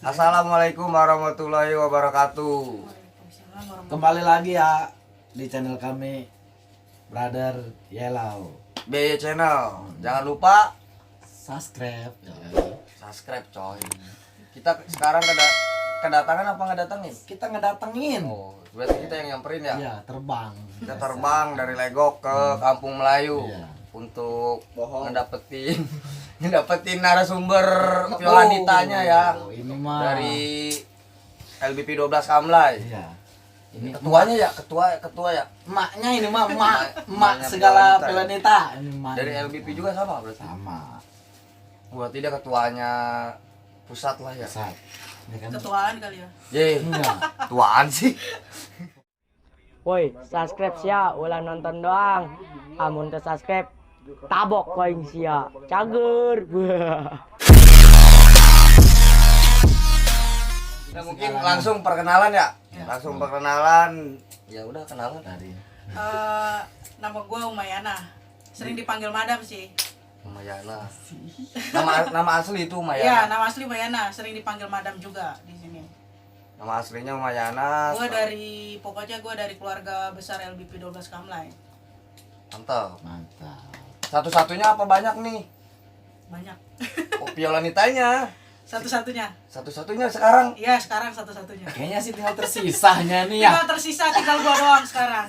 Assalamualaikum warahmatullahi wabarakatuh. Kembali lagi ya di channel kami Brother Yellow BY Channel. Jangan lupa subscribe. subscribe coy. Kita sekarang kedatangan apa ngedatengin? Kita ngedatengin. Oh, berarti kita yang nyamperin ya? Iya, terbang. Kita terbang dari Legok ke Kampung Melayu untuk ngedapetin narasumber Violanitanya ya. Ini mah Dari LBP 12 Kamlay. Iya. Ini ketuanya ya, ketua ya. Emaknya ini mah emak Emaknya segala Violanita. Violanita. Ini emak. Dari LBP juga sama berarti. sama. Berarti dia ketuanya pusat lah ya. Besar. Ya kan? Ketuaan kali ya. Ye, Enggak. tuaan sih. Woi, subscribe sia, ulah nonton doang. Amun teu subscribe, tabok koing sia. Cager. Kita mungkin langsung perkenalan ya. Langsung perkenalan. Ya udah kenalan. Dari Nama gue Umayana. Sering dipanggil Madam sih. Umayana. Nama asli itu Iya, Umayana. nama asli Umayana. Sering dipanggil Madam juga di sini. Nama aslinya Umayana. Pokoknya gue dari keluarga besar LBP 12 Kamlay. Mantap. mantap. Satu-satunya apa banyak nih? Banyak. Oh, Violanitanya. Satu-satunya. Satu-satunya sekarang. Iya, sekarang satu-satunya. Kayaknya sih tinggal tersisanya nih ya. Tinggal tersisa, tinggal gue doang sekarang.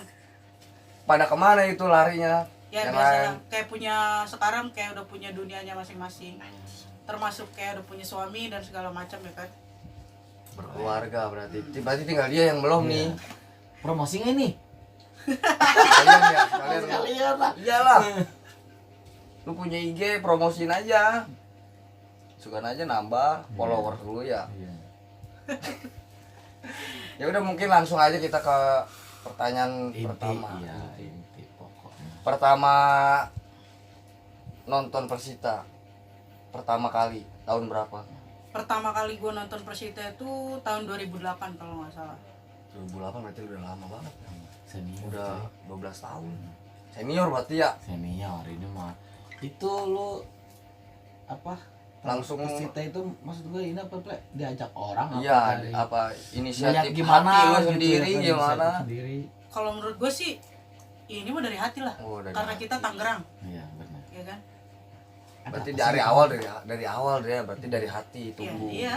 Pada kemana itu larinya? Ya Yang biasa lain. sekarang kayak udah punya dunianya masing-masing. Termasuk kayak udah punya suami dan segala macam ya kan. Berkeluarga berarti. Berarti tinggal dia yang belum nih. Promosinya nih. Kalian ya, kalian. Kalian lah. Iyalah. Lu punya IG, promosiin aja. Suka aja nambah follower dulu ya. Iya. Ya udah mungkin langsung aja kita ke pertanyaan Inti, pertama. iya, inti pokoknya. Pertama nonton Persita. Pertama kali tahun berapa? Pertama kali gue nonton Persita itu tahun 2008 kalau nggak salah. 2008 berarti udah lama banget. Senior. Udah coy. 12 tahun. Senior berarti ya. Senior ini mah. Itu lu apa? Langsung Persita itu maksud gue ini apa Ple? Diajak orang iya, dari- apa Ngeliat inisiatif gimana hati lu gitu sendiri ya, kan, gimana? inisiatif sendiri. Kalau menurut gue sih ini mah dari hati lah. Oh, dari Karena hati. kita Tangerang, Iya, benar. ya kan? Berarti Ada apa dari sih? awal dia berarti dari hati tumbuh. Iya.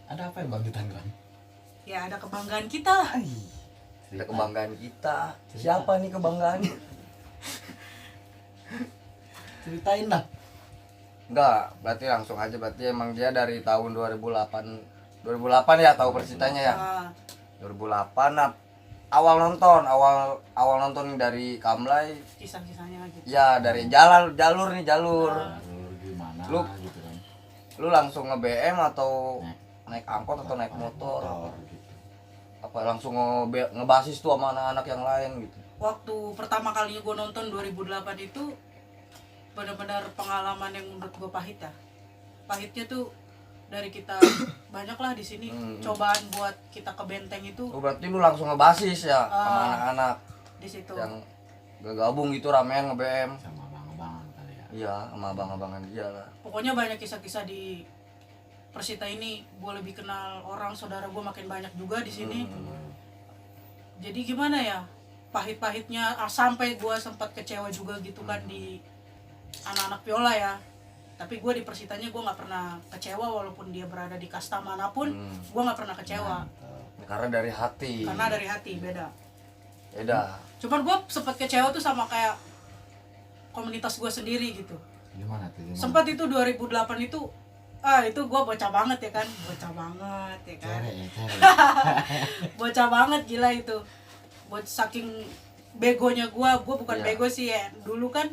Ada apa yang Bang di Tangerang? Ya ada kebanggaan kita lah. Ada kebanggaan kita. Siapa nih kebanggaannya? Ceritain lah. Enggak, berarti langsung aja. Berarti emang dia dari tahun 2008 ya tahu Persitanya ya. Nah, 2008 nah, awal nonton dari Kamlay. kisah-kisahnya gitu. Ya dari jalur nih. Jalur gimana Lu- gitu kan. Lu langsung nge-BM atau Naik. naik angkot atau naik motor? gitu. Apa langsung ngebasis tuh sama anak-anak yang lain gitu. Waktu pertama kalinya gue nonton 2008 itu benar-benar pengalaman yang menurut gue pahit ya. Pahitnya tuh dari kita banyak lah di sini cobaan buat kita ke benteng itu Oh, berarti lu langsung ngebasis ya sama Ah. anak-anak di situ. yang gak gabung gitu ramean nge-BM. Sama abang-abangan kali ya. Iya, sama abang-abangan dia lah. Pokoknya banyak kisah-kisah di Persita ini. Gue lebih kenal orang, saudara gue makin banyak juga di sini. Jadi gimana ya, pahit-pahitnya sampai gue sempat kecewa juga gitu kan di anak-anak viola ya. Tapi gue di Persitanya gue nggak pernah kecewa walaupun dia berada di kasta manapun. Gue nggak pernah kecewa Karena dari hati. karena dari hati beda. Beda. Cuman gue sempat kecewa tuh sama kayak komunitas gue sendiri gitu. Gimana tuh? Gimana? Sempat itu 2008 itu itu gue bocah banget ya kan, bocah banget ya kan. Cere ya, cere. Bocah banget gila itu. Buat saking begonya gue bukan Iya. bego sih ya. Dulu kan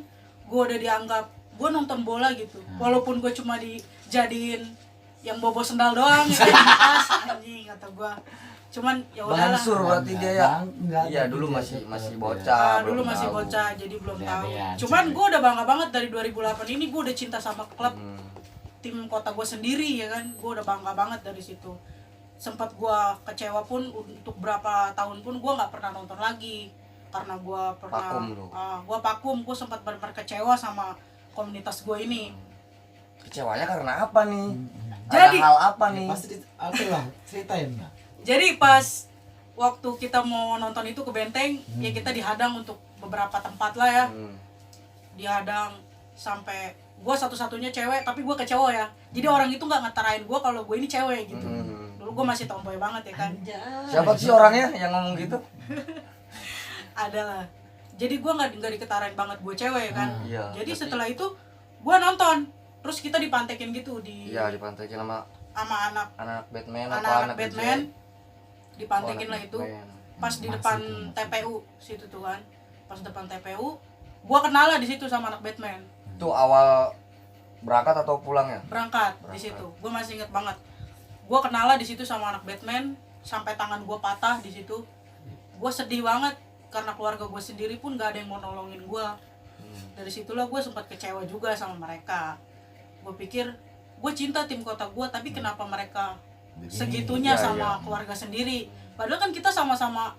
gue udah dianggap gue nonton bola gitu. Walaupun gue cuma dijadiin yang bobo sendal doang ya kan. Pas, anjing kata gue. Cuman ya udahlah. Bansur berarti dia ya. Enggak, Iya, tapi dulu dia masih tetep bocah. Dulu belum masih tahu. bocah jadi belum tahu. Lihat-lihat, Cuman sih. gue udah bangga banget dari 2008 ini gue udah cinta sama klub Hmm. tim kota gue sendiri ya kan. Gue udah bangga banget dari situ. Sempat gue kecewa pun untuk berapa tahun pun gue nggak pernah nonton lagi karena gue pernah Vakum lu. gue vakum. Gue sempat benar-benar kecewa sama komunitas gue ini. Kecewanya karena apa nih? Jadi- hal apa Ya, nih? pasti apa lah ceritain lah. Jadi pas waktu kita mau nonton itu ke Benteng, ya kita dihadang untuk beberapa tempat lah ya. Dihadang sampai gue satu-satunya cewek, tapi gue ke cowok ya. Jadi orang itu nggak ngetarain gue kalau gue ini cewek gitu. Dulu gue masih tomboy banget ya kan. Siapa sih orangnya yang ngomong gitu? Ada lah. Jadi gue nggak diketarain banget gue cewek kan. Iya. Jadi setelah itu gue nonton, terus kita dipantekin gitu Iya, dipantekin sama sama anak Batman atau anak anak Batman. DJ. Dipantekin Oh, lah anak itu. Batman. Pas di Masih depan tuh. TPU situ tuh kan. Pas depan TPU, gue kenal lah di situ sama anak Batman. Itu awal berangkat atau pulang ya? Berangkat di situ. Gue masih inget banget. Gue kenal lah di situ sama anak Batman sampai tangan gue patah di situ. Gue sedih banget karena keluarga gue sendiri pun gak ada yang mau nolongin gue. Dari situlah gue sempat kecewa juga sama mereka. Gue pikir gue cinta tim kota gue, tapi kenapa mereka segitunya Iya, sama iya. keluarga sendiri? Padahal kan kita sama-sama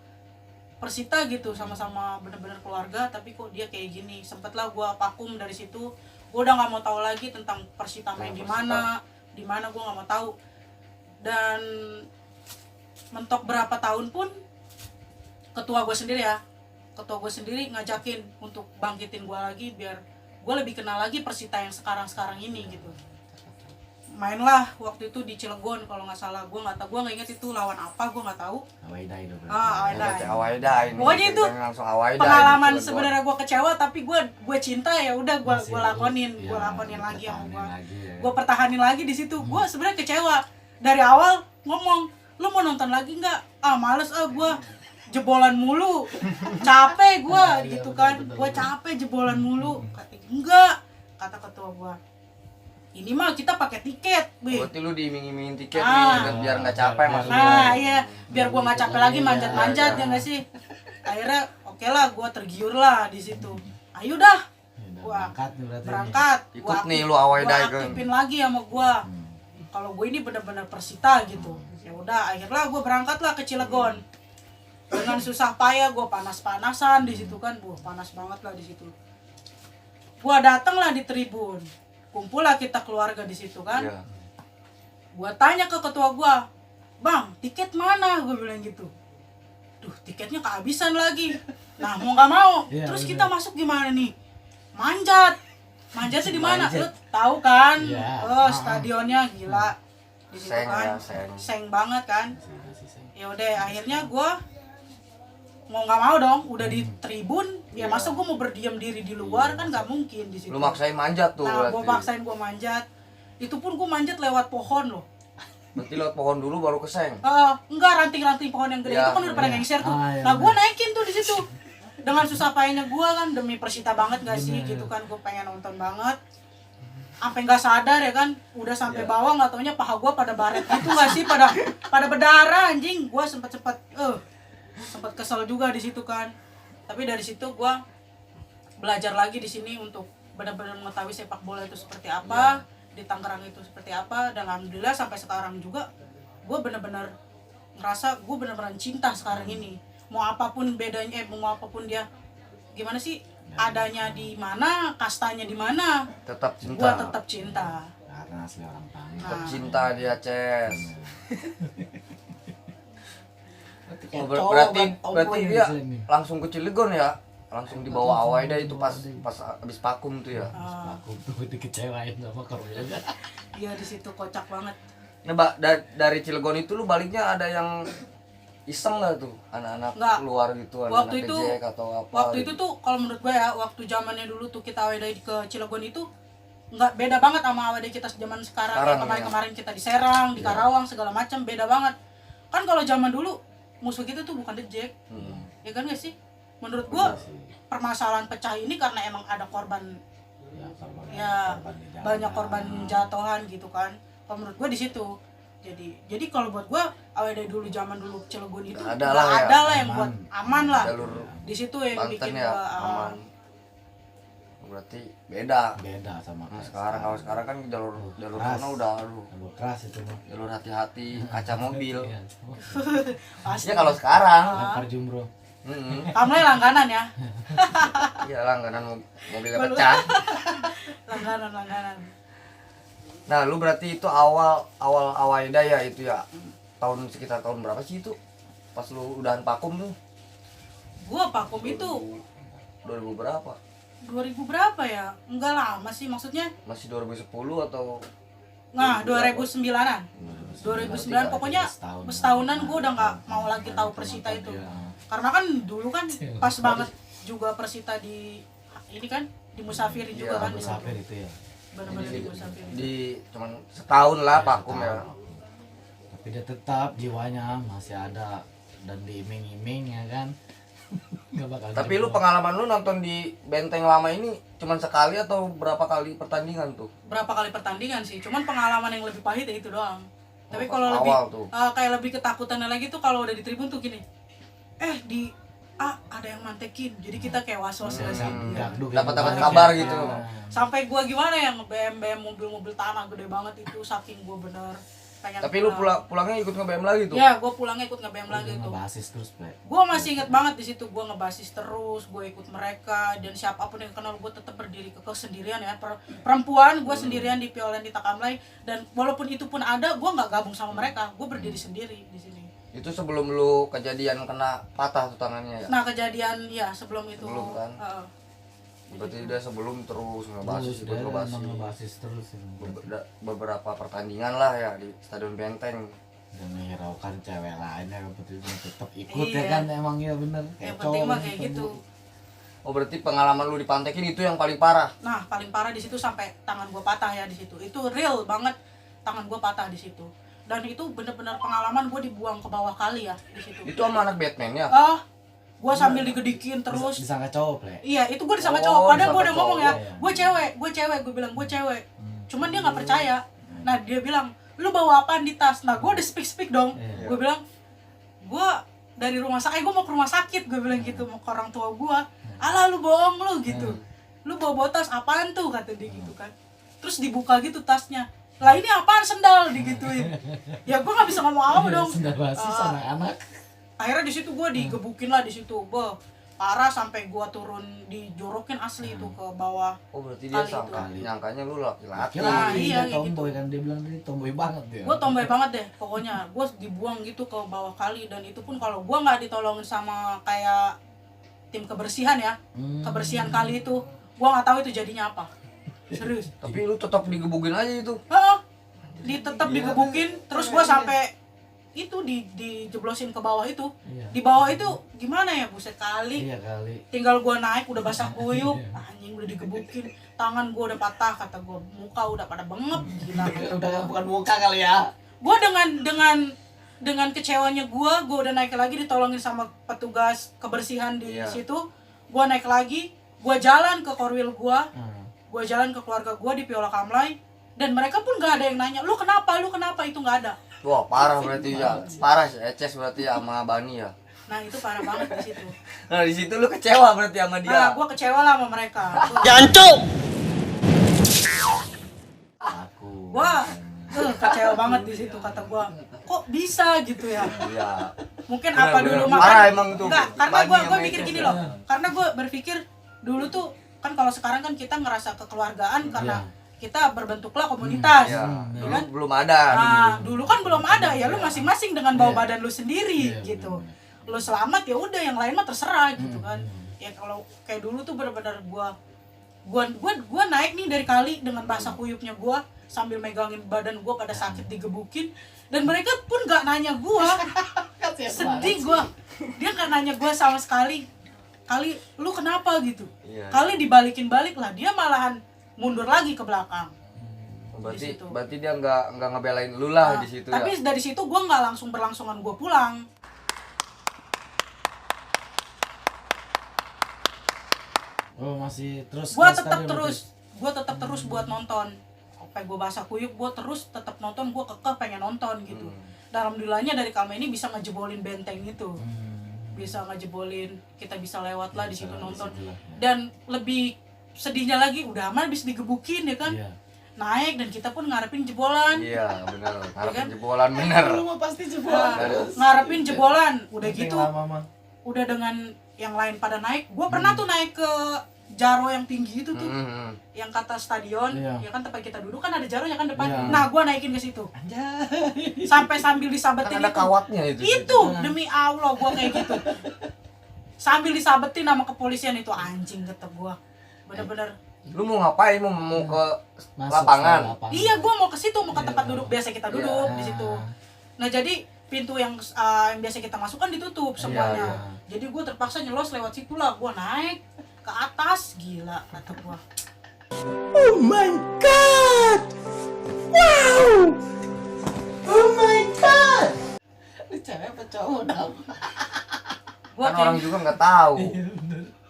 Persita gitu, sama-sama bener-bener keluarga, tapi kok dia kayak gini. Sempatlah gue vakum dari situ. Gue udah nggak mau tahu lagi tentang Persita main di mana gue nggak mau tahu. Dan mentok berapa tahun pun ketua gue sendiri ngajakin untuk bangkitin gue lagi biar gue lebih kenal lagi Persita yang sekarang ini gitu. Mainlah waktu itu di Cilegon kalau nggak salah, gue nggak inget itu lawan apa, gue nggak tahu. Awaidai itu berarti. Awaidai. Awaida ini. Pokoknya itu ceritanya langsung Awaida Pengalaman ini, sebenarnya gue kecewa, tapi gue cinta ya udah gue Masih, lakonin, iya, gue lakonin lagi sama pertahanin gue. lagi ya. Gue pertahanin lagi di situ. Gue sebenarnya kecewa dari awal ngomong, lu mau nonton lagi nggak? Males gue jebolan mulu, capek gue gitu kan. Gue capek jebolan mulu. Kata enggak, kata ketua gue. Ini mah kita pakai tiket, Bi. Berarti lu diiming-imingin tiket Ah. nih biar nggak capek maksudnya. Nah iya, biar gue nggak capek lagi manjat-manjat ya nggak sih. Akhirnya oke lah, gue tergiur lah di situ. Ayo dah, Ya, udah Wah, berangkat nih berarti. berangkat. Ikut nih lu Awaidai Gue kan. aktifin lagi sama gue. Kalau gue ini benar-benar Persita gitu. Ya udah, akhirnya gue berangkat lah ke Cilegon. Dengan susah payah gue panas-panasan di situ kan, panas banget lah di situ. Gue datang lah di tribun, kumpul lah kita keluarga di situ kan. Iya. Gue tanya ke ketua gue, bang, tiket mana? Gue bilang gitu. Duh, tiketnya kehabisan lagi. Nah, mau nggak mau. Iya, Terus bener. kita masuk gimana nih? Manjatnya di mana? Manjat. Lu tahu kan? Iya. Stadionnya gila. Di situ Seng kan. ya, seng. Seng banget kan. Masih seng. Ya udah, akhirnya gue mau nggak mau dong, udah di tribun. Ya masa gue mau berdiam diri di luar kan nggak mungkin di situ. Lu maksain manjat tuh Nah, gue berarti. paksain gue manjat. Itu pun gue manjat lewat pohon loh. Berarti lewat pohon dulu baru ke seng. Enggak, ranting-ranting pohon yang gede Ya, itu kan udah pada iya. ngengser tuh. Ah, iya, Nah, gue bener. naikin tuh di situ. Dengan susah payahnya gue kan, demi Persita banget gak sih Bener. gitu kan, gue pengen nonton banget. Sampai nggak sadar ya kan, udah sampai Iya. bawah nggak taunya paha gue pada baret gitu nggak sih, pada berdarah anjing. Gue sempet kesel juga di situ kan. Tapi dari situ gue belajar lagi di sini untuk benar-benar mengetahui sepak bola itu seperti apa, di Tangerang itu seperti apa. Dan alhamdulillah sampai sekarang juga gue benar-benar ngerasa gue benar-benar cinta sekarang ini. Mau apapun bedanya, mau apapun dia gimana sih, adanya di mana, kastanya di mana, Tetap gue cinta. tetap cinta. Karena asli orang Tangerang. Tetap Nah. cinta dia, Ces. Kayak Oh, cowok berarti kan, tomboy dia di sini. langsung ke Cilegon ya? Langsung dibawa Awaida itu pas habis vakum tuh ya. Aku tuh dikecewain sama keluarga. Iya, di situ kocak banget. Nah, dari Cilegon itu lu baliknya ada yang iseng nggak tuh anak-anak Nggak. keluar gitu, Waktu anak-anak itu- kejek atau apa? Waktu itu gitu? tuh kalau menurut gue ya, waktu zamannya dulu tuh kita awalnya ke Cilegon itu nggak beda banget sama awalnya kita zaman sekarang. Sekarang, Yang kemarin-kemarin kita di Serang, di Iya. Karawang segala macam, beda banget. Kan kalau zaman dulu musuh kita tuh bukan The Jack, ya kan nggak sih? Menurut gue Iya sih. permasalahan pecah ini karena emang ada korban, Ya, korban- ya korban di jalan. banyak korban jatuhan gitu kan. Kalau menurut gue di situ. Jadi kalau buat gue awal dari dulu zaman dulu Cilegon itu Ada nggak lah ya. ada lah yang Aman. buat aman lah. Jalur Di situ yang Banten bikin ya gue aman. Berarti beda. Beda sama Nah, sekarang kalau sekarang kan jalur Keras. sana udah aduh, Jalur keras itu mah. jalur hati-hati, kaca mobil. Iya. pasti. Ya kalau sekarang, Lempar jumroh. Kamu langganan ya, iya langganan mobilnya pecah. langganan. Nah, lu berarti itu awal Awaida ya itu ya. Sekitar tahun berapa sih itu? Pas lu udahan Pakum tuh? Gua Pakum itu 2000 berapa? 2000 berapa ya? Enggak lama sih, maksudnya. Masih 2010 atau Nah, 2009-an. 2009 pokoknya setahunan gue udah nggak mau lagi tahu Persita itu. Karena kan dulu kan pas banget juga Persita di ini kan di Musafirin juga kan. Musafir itu ya. Benar-benar di Musafirin. di cuman setahun lah Pakum ya. Tapi dia tetap jiwanya masih ada dan diiming-iming ya kan. Nggak bakal Tapi lu jebol. pengalaman lu nonton di Benteng Lama ini cuman sekali atau berapa kali pertandingan tuh? Berapa kali pertandingan sih? Cuman pengalaman yang lebih pahit ya itu doang. Tapi pas kalau lebih awal tuh. kayak lebih ketakutannya lagi tuh kalau udah di tribun tuh gini. Di ada yang mantekin. Jadi kita kayak was-was ya sih. Dapat kabar gitu. Sampai gua gimana ya nge-BM mobil-mobil tanah gede banget itu saking gua bener pengen Tapi lu pulang. pulangnya ikut nge-BM lagi tuh? Ya, gua pulangnya ikut nge-BM lagi tuh. Ngebasis terus, Ple. Gua masih inget banget di situ gua ngebasis terus, gua ikut mereka dan siapapun yang kenal gua tetap berdiri kekeh sendirian ya. Perempuan gua sendirian di Piolen di Takamlay dan walaupun itu pun ada gua nggak gabung sama mereka, gua berdiri sendiri di sini. Itu sebelum lu kejadian kena patah tuh tangannya ya? Nah, kejadian ya sebelum itu. Sebelum kan? Berarti dia sebelum terus ngebasis, ikut Dia ngebasis. emang ngebasis terus ya. Beberapa pertandingan lah ya di Stadion Benteng. Dan menghiraukan cewek lain ya tetap ikut ya Iya. kan emang ya bener. Yang penting mah kayak gitu. Oh berarti pengalaman lu di Pantekin itu yang paling parah? Nah, paling parah di situ sampai tangan gua patah ya di situ. Itu real banget tangan gua patah di situ. Dan itu bener-bener pengalaman gua dibuang ke bawah kali ya di situ. Itu sama anak Batman ya? Gua sambil digedikin terus. Disangka cowok, Ple. Iya, itu gue disangka Oh, cowok. Padahal gue udah disangka ngomong ya, cowok, ya. gue cewek, gue bilang gue cewek. Cuman dia nggak percaya. Nah dia bilang, lu bawa apaan di tas? Nah gue udah speak dong. Iya. Gue bilang, gue dari rumah sakit, gue mau ke rumah sakit. Gue bilang gitu, mau ke orang tua gue. Alah lu bohong lu gitu. Lu bawa tas apaan tuh kata dia gitu kan. Terus dibuka gitu tasnya. Lah ini apaan sendal digituin. Ya gue nggak bisa ngomong apa dong. Sendal basis anak-anak. Akhirnya di situ gue digebukin lah di situ. Parah sampai gua turun dijorokin asli itu ke bawah. Oh berarti dia Kali itu. nyangkanya lu laki-laki. Nah, Laki-laki iya, dia kayak tomboy kan dia bilang dia tomboy banget dia. Gua tomboy banget deh pokoknya. Gua dibuang gitu ke bawah kali dan itu pun kalau gua nggak ditolongin sama kayak tim kebersihan ya. Kebersihan kali itu gua nggak tahu itu jadinya apa. Serius. Tapi lu tetap digebukin aja itu. Heeh. Tetap digebukin terus gua sampai itu dijeblosin ke bawah itu. Iya. Di bawah itu gimana ya buset kali. Iya kali. Tinggal gua naik udah basah kuyup, anjing udah digebukin, tangan gua udah patah, kata gua muka udah pada bengep gila. Udah bukan muka kali ya. Gua dengan kecewanya gua udah naik lagi ditolongin sama petugas kebersihan di Iya. situ. Gua naik lagi, gua jalan ke korwil gua jalan ke keluarga gua di Piola Kamlay dan mereka pun gak ada yang nanya, lu kenapa itu nggak ada. Wah parah berarti ya. Parah sih Eces berarti ya sama Bani ya. Nah itu parah banget di situ. Nah di situ lu kecewa berarti sama Nah, dia. gua kecewa lah sama mereka. Aku. Gua kecewa banget di situ kata gua. Kok bisa gitu ya? Iya. Mungkin Benar, apa benar. dulu Parah makan? emang tuh. Enggak, karena Bani gua sama mikir Eces gini ya. loh. Karena gua berpikir dulu tuh kan kalau sekarang kan kita ngerasa kekeluargaan karena kita berbentuklah komunitas. Iya. Ya Dulu kan? belum ada. Nah, dulu kan belum ada ya lu masing-masing dengan bawa Iya. badan lu sendiri Iya, gitu. benar. Lu selamat ya udah yang lain mah terserah gitu kan. Ya kalau kayak dulu tuh benar-benar gua naik nih dari kali dengan basah kuyupnya gua sambil megangin badan gua pada sakit digebukin dan mereka pun gak nanya gua. Sedih gua. Dia gak nanya gua sama sekali. Kali lu kenapa gitu. Iya. Kali dibalikin balik lah dia malahan mundur lagi ke belakang. Berarti situ. berarti dia nggak ngebelain lu lah Nah, di situ tapi ya. dari situ gue nggak langsung berlangsungan gue pulang. Oh masih terus. Gue ke tetap stadion terus buat nonton. Sampai gue basah kuyup, gue terus tetap nonton. Gue kekeh pengen nonton gitu. Dan alhamdulillahnya dari Kalme ini bisa ngejebolin benteng itu. Bisa ngejebolin, kita bisa lewat lah di situ nonton. Dan lebih sedihnya lagi, udah aman habis digebukin ya kan. Iya. Naik dan kita pun ngarepin jebolan. Iya benar. kan? Ngarepin jebolan bener. Lu mah pasti Nah, jebolan. ngarepin jebolan. Udah Benteng gitu, lama mah. udah dengan yang lain pada naik. Gue pernah tuh naik ke jaro yang tinggi itu tuh, Hmm. yang kata stadion, Iya. ya kan tempat kita duduk kan ada jaronya kan depan. Iya. Nah, gua naikin ke situ. Anjay. Sampai sambil Kan disabetin ada itu. kawatnya itu. Itu demi Allah gua kayak gitu. Sambil disabetin sama kepolisian itu, anjing kata gua. Bener-bener. Lu mau ngapain? Mau ke Masuk lapangan? ke lapangan. Iya, gua mau ke situ, mau ke tempat Iya. duduk biasa kita duduk Iya. di situ. Nah, jadi pintu yang biasa kita masuk kan ditutup semuanya. iya. Jadi gue terpaksa nyelos lewat situ lah. Gue naik ke atas, gila kata gue. Oh my god! Wow! Oh my god! Lu cewek apa cowok dong? Gua Kan orang juga nggak tahu.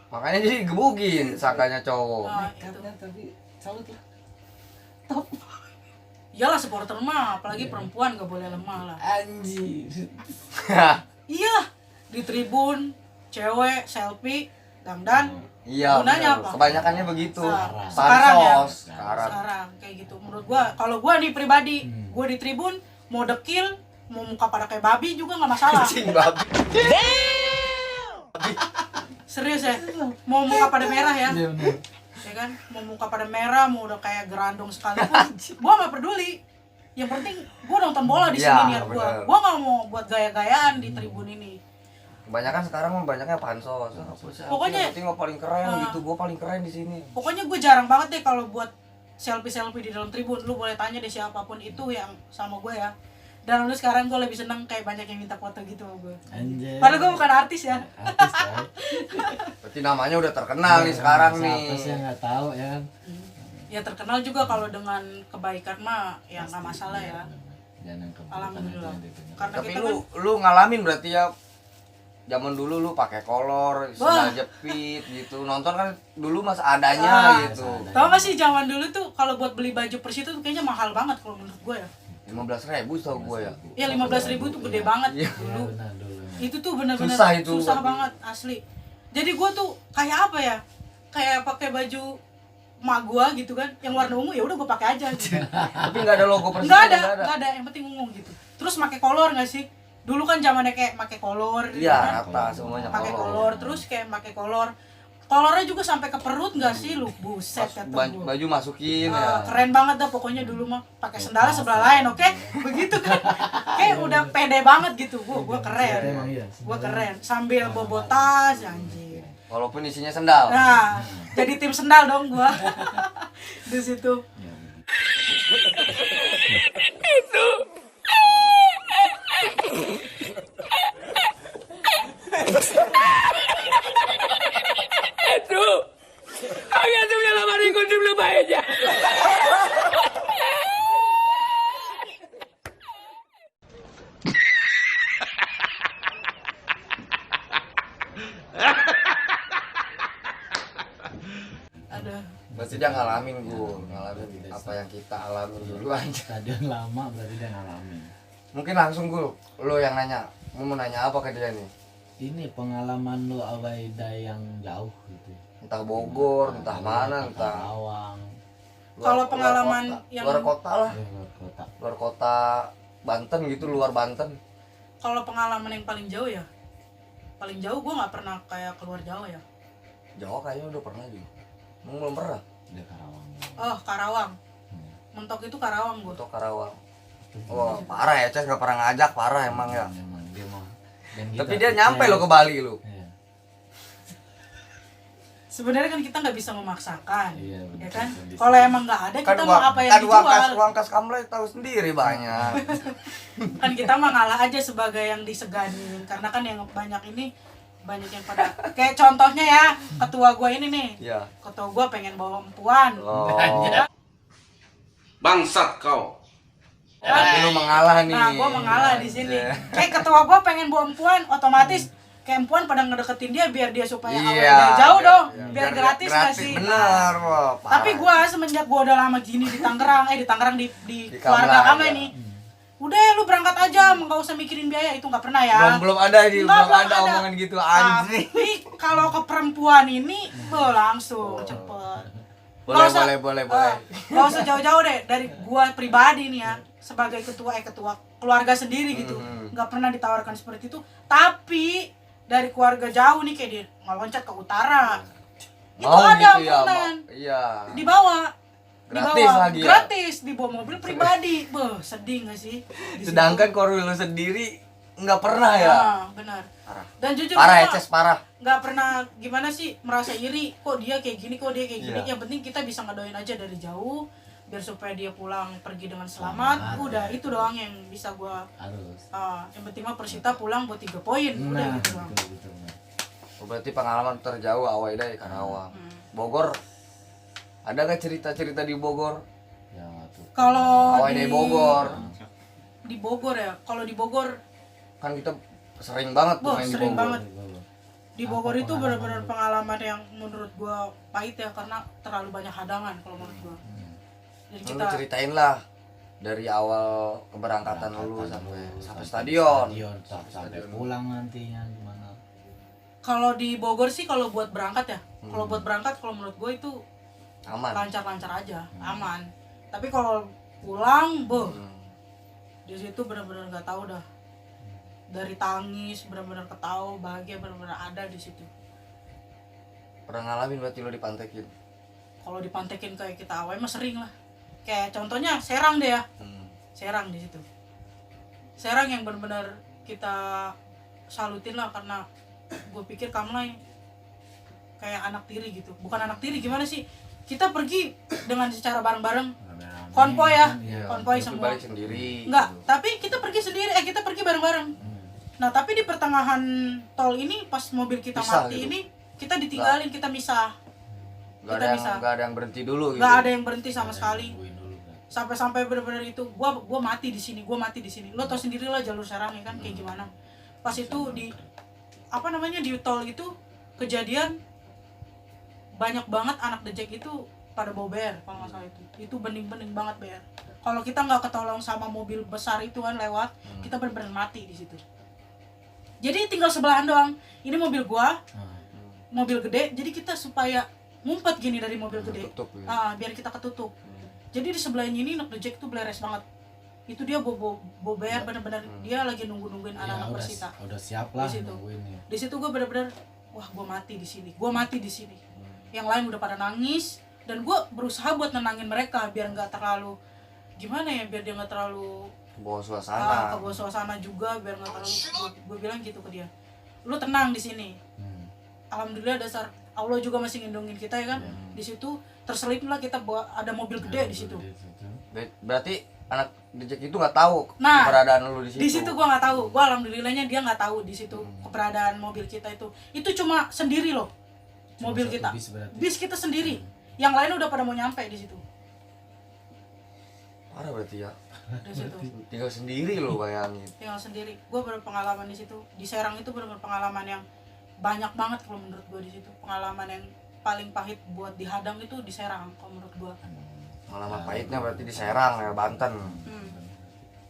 Makanya jadi gebukin sakanya cowok. Nah, Karena itu. tapi salut lah. Iyalah supporter mah, apalagi perempuan gak boleh lemah lah. Anjir. Iya, di tribun cewek selfie dandan. Iya. Gunanya bener. apa? Kebanyakannya begitu. Sekarang ya? Pansos. Sekarang. Sekarang kayak gitu. Menurut gue, kalau gue nih pribadi, gue di tribun mau dekil, mau muka pada kayak babi juga nggak masalah. Anjing babi. Serius ya, mau muka pada merah ya. Iya bener. Ya kan, mau muka pada merah, mau udah kayak gerandong sekalipun, gua nggak peduli. Yang penting gua nonton bola di Iya, sini niat gua. bener. Gua nggak mau buat gaya-gayaan di tribun ini. Kebanyakan sekarang mah banyaknya pansos. Pokoknya- yang penting gua paling keren Ah. gitu. Gua paling keren di sini. Pokoknya gue jarang banget deh kalau buat selfie di dalam tribun. Lu boleh tanya deh siapapun itu yang sama gue ya. Dan lu sekarang gue lebih seneng kayak banyak yang minta foto gitu sama gue. Anjay. Padahal gue bukan artis ya. Artis coy. Berarti namanya udah terkenal nih sekarang Siapa nih. sih yang nggak tahu ya kan? Ya terkenal juga kalau dengan kebaikan mah ya nggak masalah ya. Jangan keburukan Alhamdulillah. aja gitu. Karena Tapi kita lu kan lu ngalamin berarti ya. Zaman dulu lu pakai kolor, sandal Wah. jepit gitu. Nonton kan dulu mas adanya Ah. gitu. tau gak sih zaman dulu tuh kalau buat beli baju Persi itu tuh kayaknya mahal banget kalau menurut gue ya. 15.000 tau gue ya. Ya 15.000 tuh gede banget Iya. dulu. Benar dulu. Itu tuh benar-benar Susah itu. susah banget asli. Jadi gue tuh kayak apa ya? Kayak pakai baju emak gue gitu kan, yang warna ungu ya udah gue pakai aja gitu. Tapi nggak ada logo Persija. Nggak ada, yang penting ungu gitu. Terus pakai kolor nggak sih? Dulu kan zamannya kayak pakai kolor, gitu Iya, kan? rata semuanya Pakai kolor, terus kayak pakai kolor. Kolornya juga sampai ke perut nggak sih lu? Buset kata gue. Baju masukin Ah, ya. keren banget dah pokoknya dulu mah pakai sendalnya sebelah lain, oke? Begitu kan, kayak udah pede banget gitu. Gua keren, Emang iya. gua keren. Sambil bobo tas, anjir. Walaupun isinya sendal. Nah, jadi tim sendal dong gua di situ. Ada. Berarti dia ngalamin ngalamin apa yang kita alamin dulu aja. Stadion lama berarti dia ngalamin. Mungkin langsung lu yang nanya. Mau nanya apa ke dia nih? Ini pengalaman lu Awaida yang jauh gitu. Entah Bogor, entah mana, entah Karawang, Kalau pengalaman kota. yang- luar kota lah, luar kota. luar kota Banten gitu, luar Banten. Kalau pengalaman yang paling jauh ya, paling jauh gua nggak pernah kayak keluar Jawa ya. Jawa kayaknya udah pernah juga. Emang belum pernah Dia Karawang. Oh, Karawang. Hmm. Mentok itu Karawang gua. untuk Karawang. Wah parah ya, Ces nggak pernah ngajak, parah emang ya. Memang dia mah. Dan Tapi kita dia nyampe percaya. lo ke Bali lu. Iya. Sebenarnya kan kita nggak bisa memaksakan, Iya, ya benar. kan? Kondisi. Kalau emang nggak ada, kita mau apa yang dijual? uang kas kamlay tahu sendiri banyak. Kan kita mah ngalah aja sebagai yang diseganin, karena kan yang banyak ini banyak yang pada kayak contohnya ya ketua gua ini nih, Iya. ketua gua pengen bawa empuan. Oh. Bangsat kau. Berarti lu mengalah nih. Nah, gua mengalah di sini. Iya. Kayak ketua gua pengen bawa empuan, otomatis kayak empuan pada ngedeketin dia biar dia supaya Iya. awalnya jauh dong, Iya. biar gratis nggak sih? Bener, wah, parah. Tapi gua semenjak gua udah lama gini di Tangerang, di Di keluarga Kamla, kami ya. nih. Udah lu berangkat aja, nggak usah mikirin biaya, itu nggak pernah ya. belum ada Nggak, belum belum ada omongan gitu anjing. Tapi kalau ke perempuan ini, langsung cepet. Boleh, Nggak usah- boleh. Nggak usah jauh-jauh deh dari gua pribadi nih ya, sebagai ketua keluarga sendiri gitu, nggak pernah ditawarkan seperti itu. Tapi dari keluarga jauh nih kayak dia ngeloncat ke utara, itu ada gitu ya, ampunan. iya. Dibawa Gratis lagi ya? Gratis, dibawa mobil pribadi. Beuh, sedih gak sih? Di Sedangkan situ. kalau lu sendiri nggak pernah ya. Ah, benar. Parah. Dan jujur Parah ya, gua Ces, parah. nggak pernah gimana sih merasa iri, kok dia kayak gini, kok dia kayak gini. Iya. Yang penting kita bisa ngedoain aja dari jauh biar supaya dia pulang pergi dengan selamat. Udah itu doang yang bisa gua Harus. yang penting mah Persita pulang buat 3 poin. Udah Nah, gitu doang. betul. Oh, berarti pengalaman terjauh awal dari Karawang. Bogor, ada gak cerita-cerita di Bogor? Ya tuh. Kalau Awal dari Bogor. di Bogor ya, kalau di Bogor Kan kita sering banget tuh Wah, main di sering Bogor. banget. di Bogor Apa itu pengalaman benar-benar lu? pengalaman yang menurut gua pahit ya karena terlalu banyak hadangan kalau menurut gua. Jadi Lu kita ceritain lah dari awal keberangkatan lu sampai stadion. Sampai pulang nantinya gimana? kalau di Bogor sih kalau buat berangkat ya, kalau buat berangkat kalau menurut gua itu Aman. lancar-lancar aja, aman. Tapi kalau pulang, Hmm. di situ benar-benar nggak tahu dah. Dari tangis benar-benar ketawa, bahagia benar-benar ada di situ. Pernah ngalamin berarti lu dipantekin. Kalau dipantekin kayak kita awal mah sering lah. Kayak contohnya Serang deh ya. Serang di situ. Serang yang benar-benar kita salutin lah karena gue pikir Kamlay kayak anak tiri gitu. Bukan anak tiri gimana sih? Kita pergi dengan secara bareng-bareng. Konvoy ya. Konvoy Lu semua. balik sendiri. Enggak, gitu. tapi kita pergi sendiri. Kita pergi bareng-bareng. Nah, tapi di pertengahan tol ini pas mobil kita Pisah mati gitu. ini kita ditinggalin, kita misah. Gak kita ada, bisa. gak ada yang berhenti dulu gitu. Nggak ada yang berhenti sama sekali. Sampai benar-benar itu gua mati di sini, lo tau sendiri lah jalur Serang ya kan kayak gimana. Pas itu di apa namanya di tol itu kejadian banyak banget anak dejek itu pada bawa BR kalau nggak salah itu bening-bening banget BR. Kalau kita nggak ketolong sama mobil besar itu kan lewat, kita benar-benar mati di situ. Jadi tinggal sebelahan doang. Ini mobil gua, mobil gede, jadi kita supaya ngumpet gini dari mobil gede. Tutup gitu. Biar kita ketutup. Jadi di sebelahnya ini anak Jack tuh beres banget. Itu dia bober bener-bener dia lagi nungguin anak-anak Persita. Udah siap lah Di situ. nungguin ya. Di situ gue bener-bener wah gue mati di sini. Yang lain udah pada nangis dan gue berusaha buat nenangin mereka biar nggak terlalu gimana ya, biar dia nggak terlalu Bawa suasana. ke bawah suasana juga, biar nggak terlalu gue bilang gitu ke dia. Lu tenang di sini. Alhamdulillah dasar Allah juga masih ngendongin kita ya kan. Di situ terseliplah kita bawa ada mobil gede di situ. Berarti anak dejek itu nggak tahu Nah, keberadaan lu di situ. Di situ gua nggak tahu. Gua alhamdulillahnya dia nggak tahu di situ keberadaan mobil kita itu. Itu cuma sendiri loh. Mobil kita. Bis kita sendiri. Yang lain udah pada mau nyampe di situ. Parah berarti ya. Di situ. Tinggal sendiri lo bayangin. Tinggal sendiri. Gua berpengalaman di situ. Di Serang itu benar-benar pengalaman yang banyak banget kalau menurut gua di situ. Pengalaman yang paling pahit buat dihadang itu di Serang kalau menurut gua. Pengalaman pahitnya berarti di Serang ya, Banten. Hmm.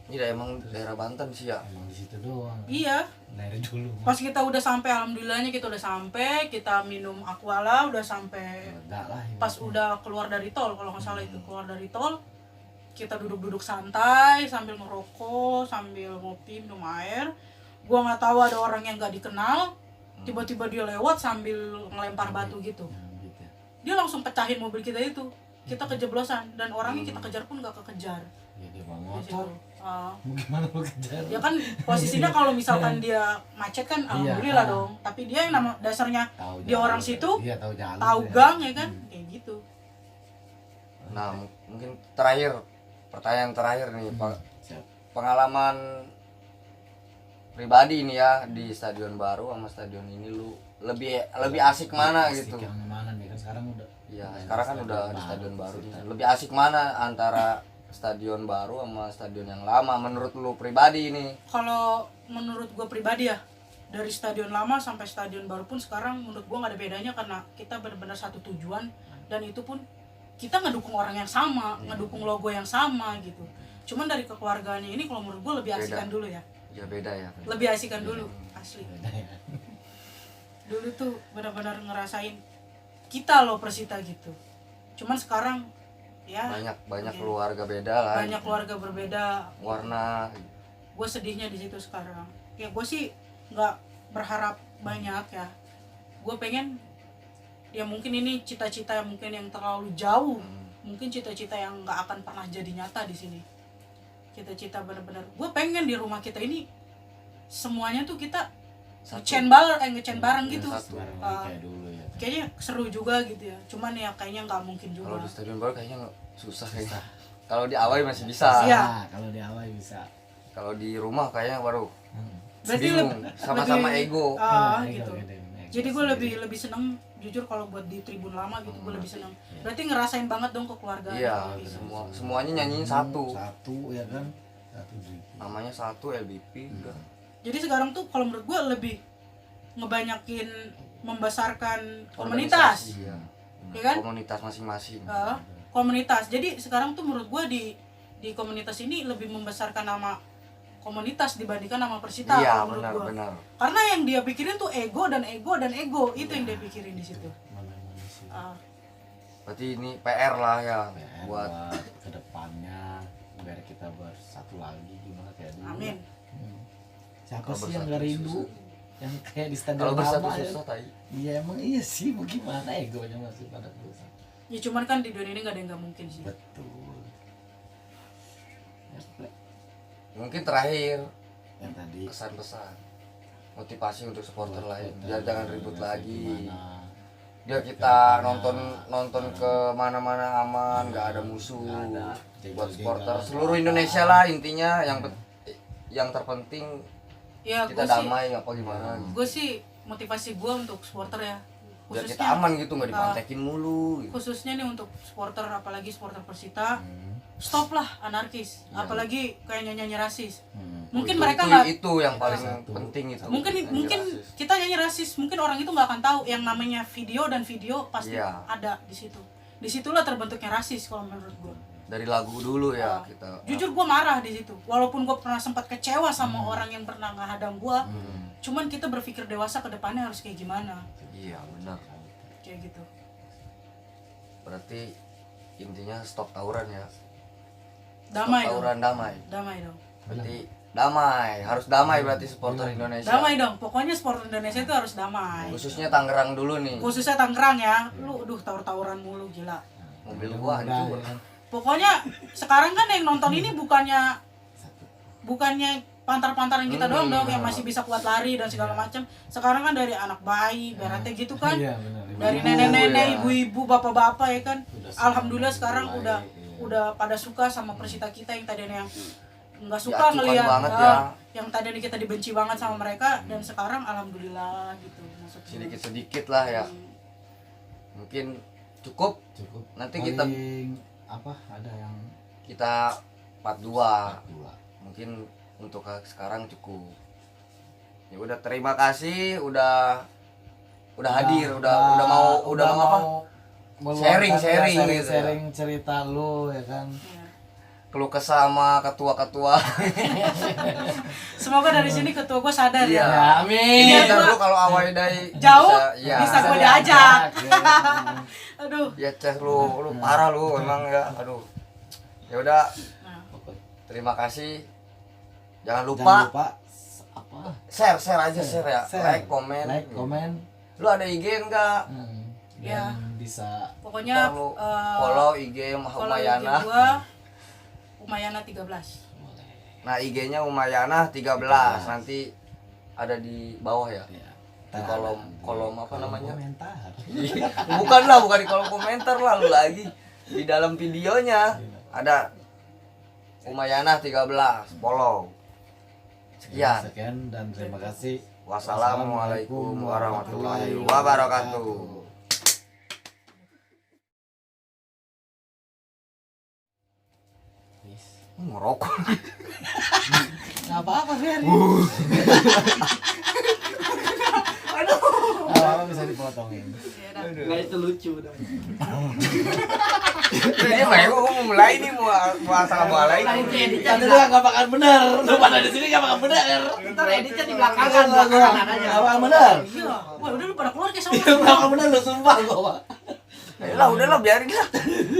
Ini emang daerah Banten sih ya. Emang di situ doang. Iya. Dari dulu. Pas kita udah sampai, alhamdulillahnya kita udah sampai, kita minum aquala udah sampai. Enggak lah. Pas udah keluar dari tol kalau nggak salah itu keluar dari tol, kita duduk-duduk santai sambil ngerokok, sambil ngopi, minum air. Gua nggak tahu ada orang yang nggak dikenal, tiba-tiba dia lewat sambil ngelempar batu gitu. Gitu. Dia langsung pecahin mobil kita itu. Kita kejeblosan dan orangnya kita kejar pun nggak kekejar. Ya dia bawa Di motor. situ. Gimana lu kejar? Ya kan posisinya kalau misalkan dia macet kan alhamdulillah dong. Tapi dia yang nama dasarnya Tahu dia jalan. orang situ, Iya, tahu jalan. tahu ya. gang ya kan, kayak gitu. Nah, mungkin terakhir, pertanyaan terakhir nih, Pak. Siap. Pengalaman pribadi ini ya di stadion baru sama stadion ini lu lebih asik mana Asik gitu? Yang mana nih kan sekarang udah. Ya, sekarang kan udah di stadion baru nih. Lebih asik mana antara stadion baru sama stadion yang lama menurut lu pribadi ini? Kalau menurut gue pribadi ya, dari stadion lama sampai stadion baru pun sekarang menurut gue nggak ada bedanya karena kita benar-benar satu tujuan dan itu pun kita ngedukung orang yang sama, ngedukung logo yang sama gitu. Cuman dari kekeluargaannya ini kalau menurut gue lebih Beda. asikan dulu ya, Ya beda ya. lebih asikan dulu asli. Dulu tuh benar-benar ngerasain kita loh Persita gitu. Cuman sekarang ya Banyak oke. keluarga beda lah. Banyak keluarga berbeda. Warna. Gue sedihnya di situ sekarang. Ya gue sih nggak berharap banyak ya. Gue pengen ya mungkin ini cita-cita yang mungkin yang terlalu jauh, mungkin cita-cita yang nggak akan pernah jadi nyata di sini. Cita-cita benar-benar gue pengen di rumah kita ini semuanya tuh kita ngecen bareng gitu. Bareng lagi kayak dulu ya. Kayaknya seru juga gitu ya, cuman ya kayaknya nggak mungkin juga. Kalau di stadion baru kayaknya susah kayaknya. Kalau di awal masih bisa. Iya. Nah, kalau di awal bisa. Kalau di rumah kayaknya baru Berarti bingung, sama-sama ego. Iya, Gitu. ego. Jadi gue lebih seneng jujur kalau buat di tribun lama gitu, gue lebih seneng. Berarti ngerasain banget dong kekeluargaan. Iya, gitu. semuanya nyanyiin satu. Satu ya kan. Satu drip. Namanya satu LBP udah. Jadi sekarang tuh kalau menurut gue lebih ngebanyakin membesarkan komunitas, Organisasi, iya. ya kan? Komunitas masing-masing. Komunitas. Jadi sekarang tuh menurut gue di komunitas ini lebih membesarkan nama komunitas dibandingkan nama Persita. Iya, kalau menurut gua. benar. Karena yang dia pikirin tuh ego dan ego dan ego, itu yang dia pikirin di situ. Ah, Berarti ini PR lah ya PR buat buat kedepannya biar kita bersatu lagi gimana kayak dulu. amin. Siapa Kalau sih yang bersatu gak rindu susah. yang kayak di stadion kalau bersatu lama ya? susah tai. Iya emang iya sih, mau gimana egonya masih pada pusat. Ya cuman kan di dunia ini gak ada yang gak mungkin sih. Betul. Ya, Plek. Mungkin terakhir Yang tadi kesan pesan motivasi untuk supporter lain biar jangan ribut lagi. Biar kita nonton ke mana-mana aman, nggak ada musuh. Buat supporter seluruh Indonesia lah intinya yang terpenting Ya kita damai apa gimana. gue sih motivasi gue untuk supporter ya. Biar kita aman gitu, nggak dipantekin mulu. Gitu. Khususnya nih untuk supporter, apalagi supporter Persita, stop lah anarkis, apalagi kayak nyanyi rasis. Mungkin mereka nggak, itu yang paling penting itu. mungkin rasis. kita nyanyi rasis, mungkin orang itu nggak akan tahu yang namanya video, dan video pasti Iya. ada di situ. Disitulah terbentuknya rasis kalau menurut gue. Dari lagu dulu ya kita. Jujur gue marah di situ, walaupun gue pernah sempat kecewa sama orang yang pernah ngehadang gue. Cuman kita berpikir dewasa ke depannya harus kayak gimana. Iya benar. Kayak gitu. Berarti intinya stop tawuran ya. Damai Stop dong. tawuran damai. Damai dong. Berarti damai, harus damai berarti supporter Indonesia. Damai dong. Pokoknya supporter Indonesia itu harus damai. Khususnya Tangerang dulu nih. Khususnya Tangerang ya. Lu tawur-tawuran mulu gila. Mobil gua hancur. Pokoknya sekarang kan yang nonton ini bukannya pantar-pantaran kita doang yang masih bisa kuat lari dan segala macam. Sekarang kan dari anak bayi, berarti gitu kan. Iya benar. Dari Ibu, nenek-nenek, ya. ibu-ibu, bapak-bapak ya kan. Udah Alhamdulillah mulai, sekarang iya. udah pada suka sama Persita kita yang tadinya yang nggak suka Diacukan ngelihat banget ya. yang tadinya kita dibenci banget sama mereka, dan sekarang alhamdulillah gitu maksudnya. Sedikit-sedikit lah ya. Mungkin cukup. Nanti kita apa ada yang kita part 2. dua. Mungkin untuk sekarang cukup. Ya udah, terima kasih udah hadir, udah mau apa? meluangkan Sharing ya, gitu ya. sharing cerita lu ya kan. Iya. Keluh kesah sama ketua-ketua. Semoga dari sini ketua gue sadar Iya. ya. Ya, amin. Iya, Ntar gua- lu kalau awalnya dari Jauh, ya. bisa gua diajak. Aduh. Ya cek lu parah lu emang ya. Aduh. Ya udah, Nah, terima kasih. Jangan Jangan lupa lupa apa? share aja share ya. Share. Like, komen. Komen. Lu ada IG enggak? Ya. Dan bisa pokoknya Ntar lu follow IG kalau IG Umayana. gua Umayana 13. Nah, IG-nya Umayana 13. Nanti ada di bawah ya. ya, Di kolom apa namanya? komentar. Bukan di kolom komentar lah lu lagi. Di dalam videonya ada Umayana 13. Follow. Ya, Sekian. sekian dan terima kasih. Wassalamualaikum warahmatullahi wabarakatuh. Ngerokok. Nggak apa-apa, Fer. Apa bisa dipotongin. Ya udah. Nggak, itu lucu dah. Ini mau mulai nih mau assalamualaikum. Tadi lu nggak bakal benar. Lu pada di sini nggak bakal benar. Ntar editnya di belakangan aja. Nggak bakal benar. Iya. Wah, udah lu pada keluar kayak sama. Nggak bakal benar lu sumpah gua. Lah udahlah biarin lah.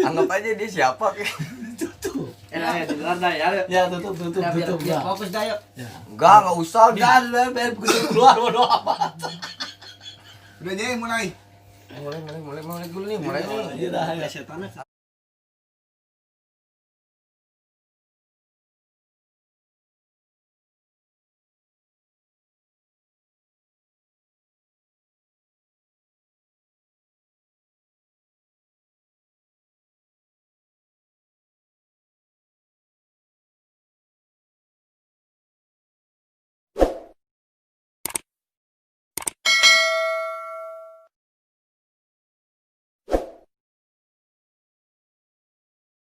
Anggap aja dia siapa kayak. Tutup. Ya, dengar dah ya. Ya tutup. Biar Ya. fokus dah yuk. Ya. Enggak usah. Jangan biar begitu keluar bodo amat. Udah jadi mulai. mulai dulu nih, mulai nih. Iya dah,